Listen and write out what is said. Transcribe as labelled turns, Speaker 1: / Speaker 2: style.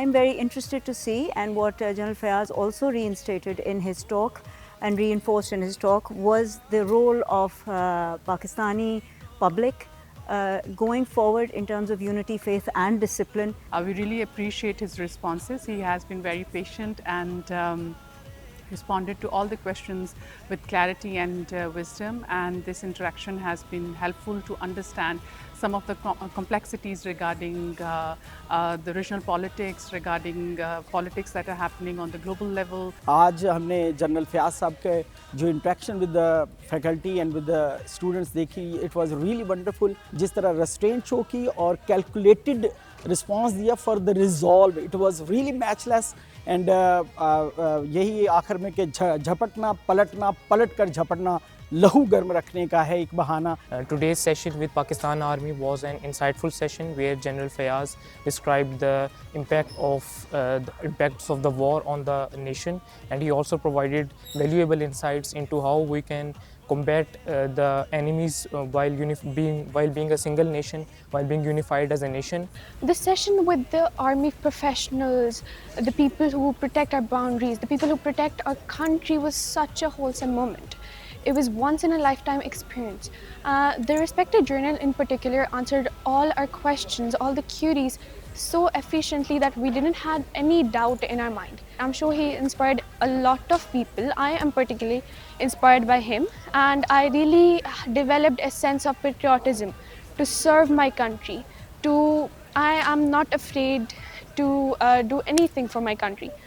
Speaker 1: I'm very interested to see, and what General Fayaz also reinstated in his talk and reinforced in his talk, was the role of Pakistani public going forward in terms of unity, faith and discipline.
Speaker 2: We really appreciate his responses. He has been very patient and responded to all the questions with clarity and wisdom, and this interaction has been helpful to understand some of the complexities regarding the regional politics, regarding politics that are happening on the global level.
Speaker 3: आज हमने general Fayaz साहब के जो interaction with the faculty and with the students देखी, it was really wonderful. जिस तरह restaurant show की और कैलकुलेटेड रिस्पांस दिया for the resolve, it was really matchless. And यही आखिर में कि झपटना पलटना, पलट कर झपटना लहू गर्म रखने का है एक बहाना.
Speaker 4: Today's session with Pakistan Army was an insightful session where General Fayaz described the impacts of the war on the nation, and he also provided valuable insights into how we can combat the enemies while being a single nation, while being unified as a nation.
Speaker 5: The session with the army professionals, the people who protect our boundaries, the people who protect our country, was such a wholesome moment. It was once in a lifetime experience. The respected journal in particular answered all our questions, all the queries, so efficiently that we didn't have any doubt in our mind. I'm sure he inspired a lot of people. I am particularly inspired by him, and I really developed a sense of patriotism to serve my country. I am not afraid to do anything for my country.